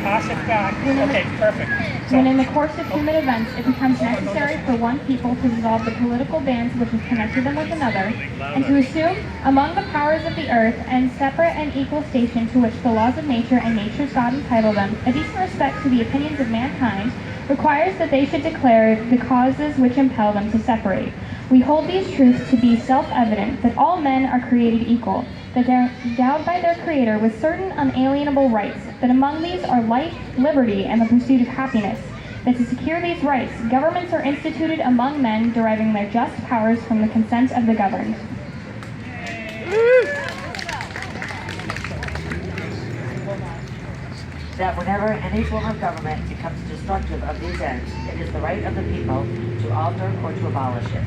Okay, perfect. When in the course of human events it becomes necessary for one people to dissolve the political bands which have connected them with another, and to assume among the powers of the earth and separate and equal station to which the laws of nature and nature's God entitle them, a decent respect to the opinions of mankind requires that they should declare the causes which impel them to separate. We hold these truths to be self-evident, that all men are created equal, that they are endowed by their Creator with certain unalienable rights, that among these are life, liberty, and the pursuit of happiness, that to secure these rights, governments are instituted among men deriving their just powers from the consent of the governed. That whenever any form of government becomes destructive of these ends, it is the right of the people to alter or to abolish it,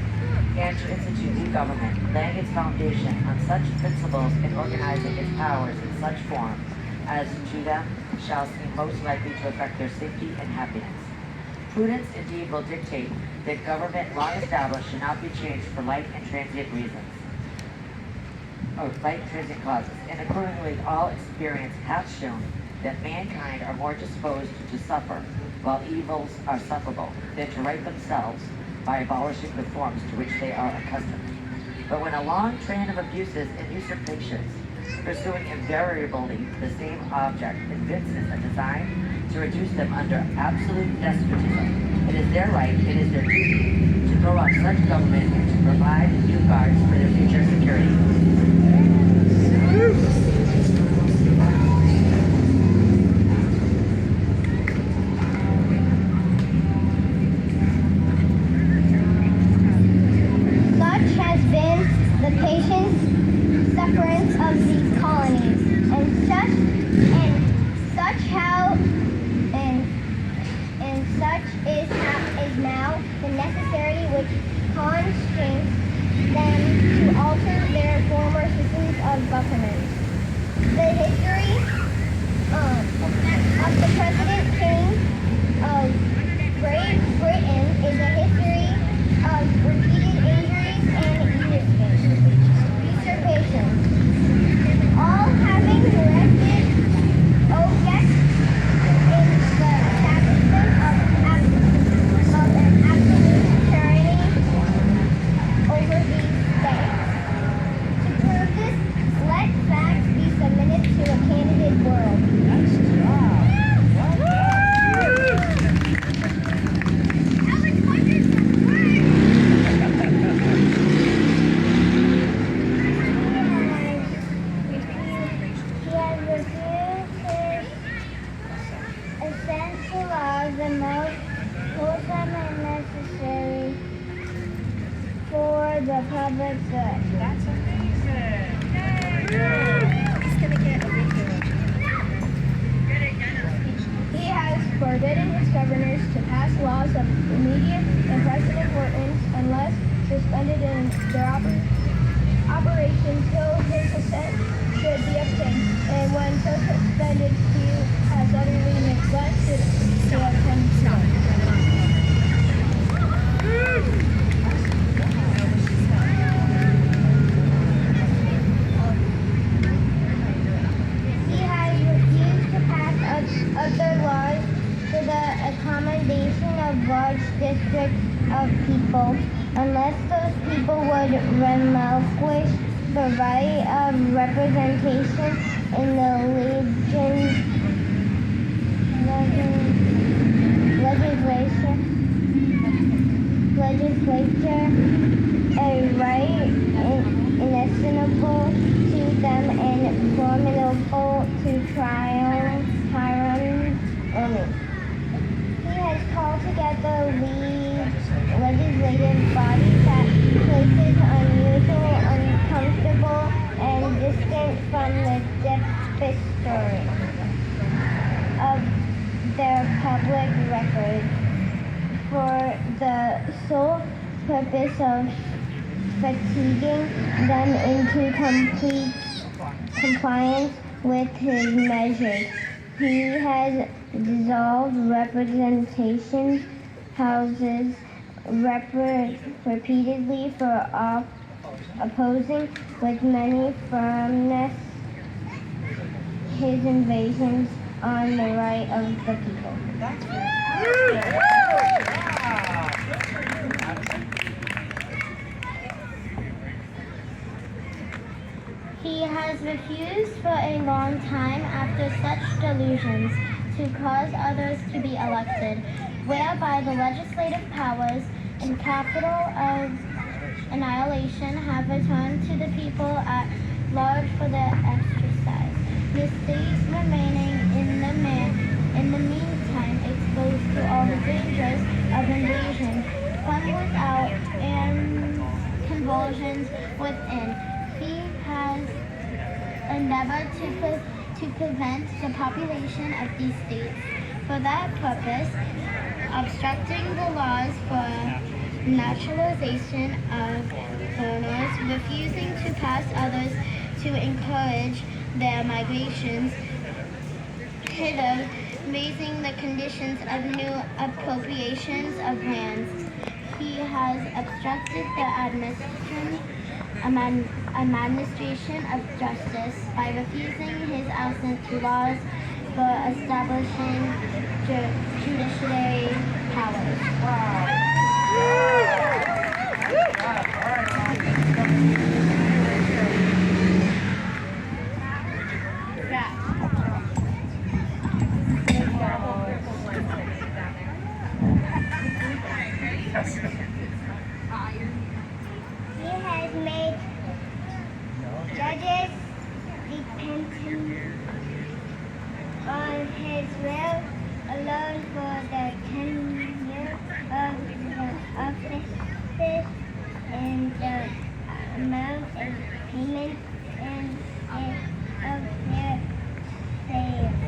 and to institute new government, laying its foundation on such principles and organizing its powers in such form as to them shall seem most likely to affect their safety and happiness. Prudence indeed will dictate that government long established should not be changed for light and transient reasons, or light and transient causes, and accordingly all experience hath shown that mankind are more disposed to suffer while evils are sufferable than to right themselves by abolishing the forms to which they are accustomed. But when a long train of abuses and usurpations, pursuing invariably the same object, evinces a design to reduce them under absolute despotism, it is their right, it is their duty, to throw off such government and to provide new guards for their future security. Compliance with his measures. He has dissolved representation houses repeatedly for opposing with many firmness his invasions on the right of the people. He has refused for a long time after such delusions to cause others to be elected, whereby the legislative powers and capital of annihilation have returned to the people at large for their exercise. The states remaining in the meantime exposed to all the dangers of invasion from without and convulsions within. He has endeavored to prevent the population of these states. For that purpose, obstructing the laws for naturalization of foreigners, refusing to pass others to encourage their migrations hither, raising the conditions of new appropriations of lands. He has obstructed the administration of justice by refusing his assent to laws for establishing judiciary powers. He has made judges dependent on his will alone for the tenure of the offices and the amount of payment and of their salaries.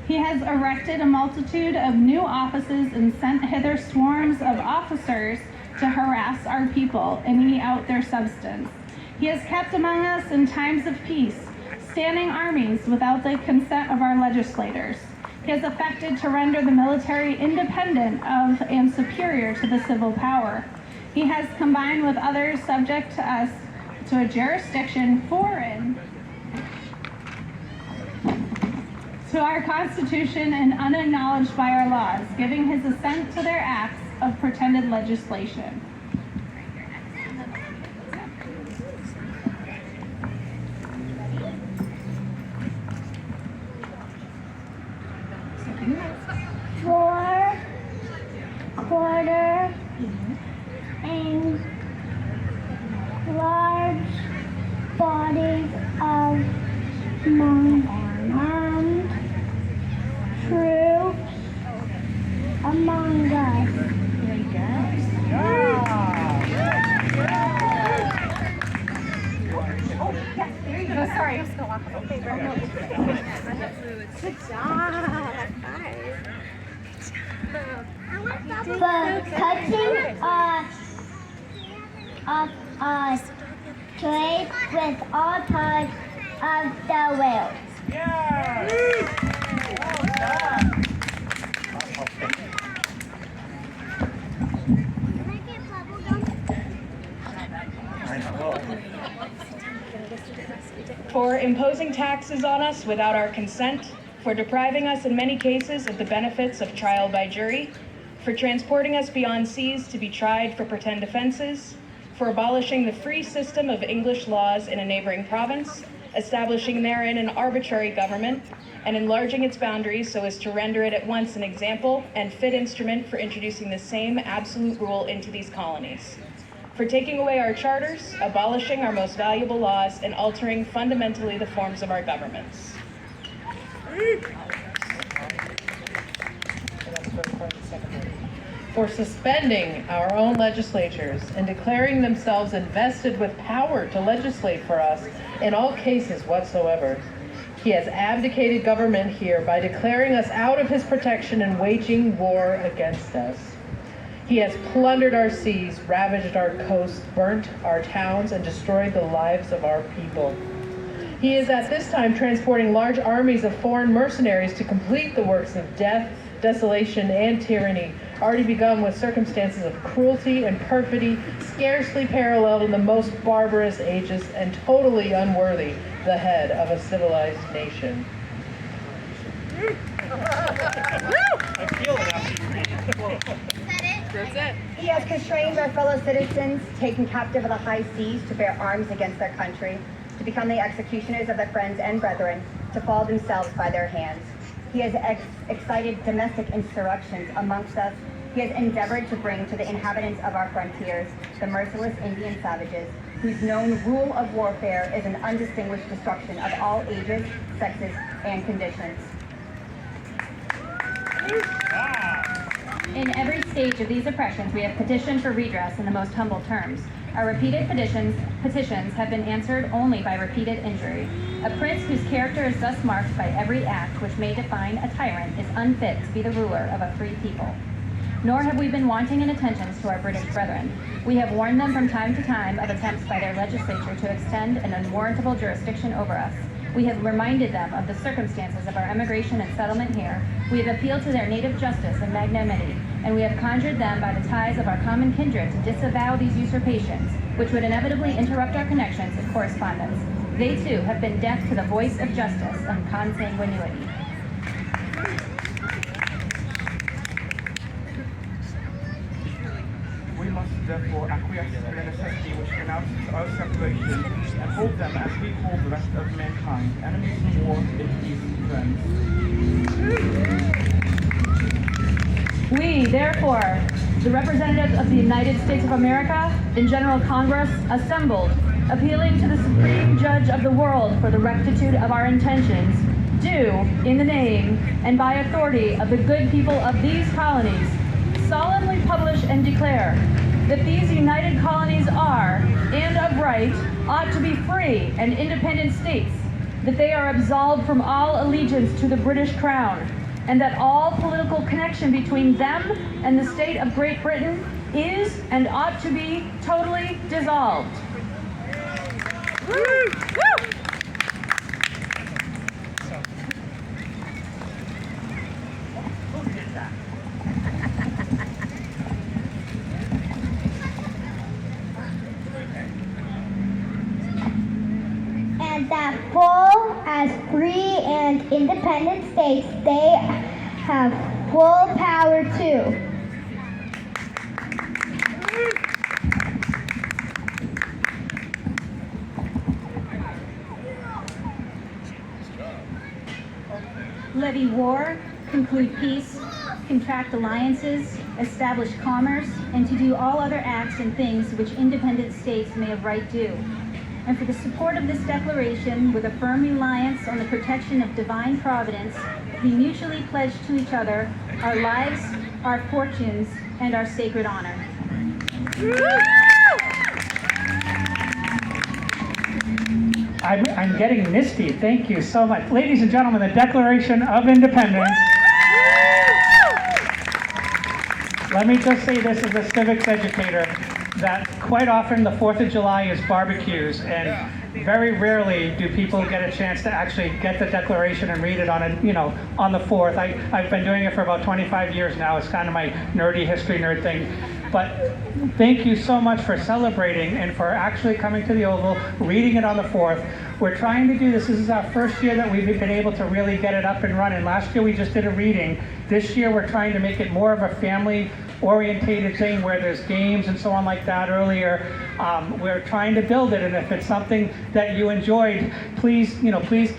He has erected a multitude of new offices and sent hither swarms of officers to harass our people and eat out their substance. He has kept among us in times of peace standing armies without the consent of our legislators. He has affected to render the military independent of and superior to the civil power. He has combined with others subject to us to a jurisdiction foreign to our Constitution and unacknowledged by our laws, giving his assent to their acts of pretended legislation. Quarter and large bodies of armed troops among us. Very good. Oh, yes, there you go. Sorry, I'm still walking. Okay, very good. Good job. Nice. For cutting off trade with all parts of the world. Yeah. For imposing taxes on us without our consent, for depriving us in many cases of the benefits of trial by jury, for transporting us beyond seas to be tried for pretend offenses, for abolishing the free system of English laws in a neighboring province, establishing therein an arbitrary government, and enlarging its boundaries so as to render it at once an example and fit instrument for introducing the same absolute rule into these colonies, for taking away our charters, abolishing our most valuable laws, and altering fundamentally the forms of our governments. For suspending our own legislatures and declaring themselves invested with power to legislate for us in all cases whatsoever. He has abdicated government here by declaring us out of his protection and waging war against us. He has plundered our seas, ravaged our coasts, burnt our towns, and destroyed the lives of our people. He is at this time transporting large armies of foreign mercenaries to complete the works of death, desolation, and tyranny, already begun with circumstances of cruelty and perfidy scarcely paralleled in the most barbarous ages and totally unworthy the head of a civilized nation. I feel it after you read it. That's it. He has constrained our fellow citizens taken captive of the high seas to bear arms against their country, to become the executioners of their friends and brethren, to fall themselves by their hands. He has excited domestic insurrections amongst us. He has endeavored to bring to the inhabitants of our frontiers the merciless Indian savages, whose known rule of warfare is an undistinguished destruction of all ages, sexes, and conditions. In every stage of these oppressions, we have petitioned for redress in the most humble terms. Our repeated petitions have been answered only by repeated injury. A prince whose character is thus marked by every act which may define a tyrant is unfit to be the ruler of a free people. Nor have we been wanting in attentions to our British brethren. We have warned them from time to time of attempts by their legislature to extend an unwarrantable jurisdiction over us. We have reminded them of the circumstances of our emigration and settlement here. We have appealed to their native justice and magnanimity, and we have conjured them by the ties of our common kindred to disavow these usurpations, which would inevitably interrupt our connections and correspondence. They too have been deaf to the voice of justice and consanguinity. We must therefore acquiesce in the necessity which denounces our separation and hold them as we hold the rest of mankind, enemies in war, in peace, friends. We, therefore, the representatives of the United States of America in General Congress, assembled, appealing to the Supreme Judge of the world for the rectitude of our intentions, do, in the name and by authority of the good people of these colonies, solemnly publish and declare that these united colonies are, and of right, ought to be free and independent states, that they are absolved from all allegiance to the British Crown, and that all political connection between them and the state of Great Britain is and ought to be totally dissolved. Woo! Woo! And that full as free and independent states, they have full power too. Levy war, conclude peace, contract alliances, establish commerce, and to do all other acts and things which independent states may of right do. And for the support of this declaration, with a firm reliance on the protection of divine providence, we mutually pledge to each other our lives, our fortunes, and our sacred honor. I'm getting misty. Thank you so much. Ladies and gentlemen, the Declaration of Independence. Let me just say this as a civics educator, that quite often the 4th of July is barbecues, and very rarely do people get a chance to actually get the Declaration and read it on on the 4th. I've been doing it for about 25 years now. It's kind of my nerdy history nerd thing. But thank you so much for celebrating and for actually coming to the Oval, reading it on the 4th. We're trying to do this. This is our first year that we've been able to really get it up and running. Last year we just did a reading. This year we're trying to make it more of a family-orientated thing where there's games and so on like that earlier. We're trying to build it, and if it's something that you enjoyed, please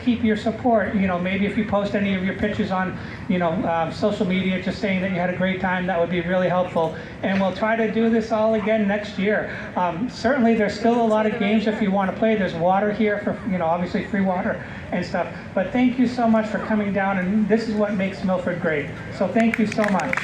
keep your support. Maybe if you post any of your pictures on social media just saying that you had a great time, that would be really helpful. And we'll try to do this all again next year. Certainly there's still a lot of games if you want to play. There's water here for obviously free water and stuff. But thank you so much for coming down, and this is what makes Milford great. So thank you so much.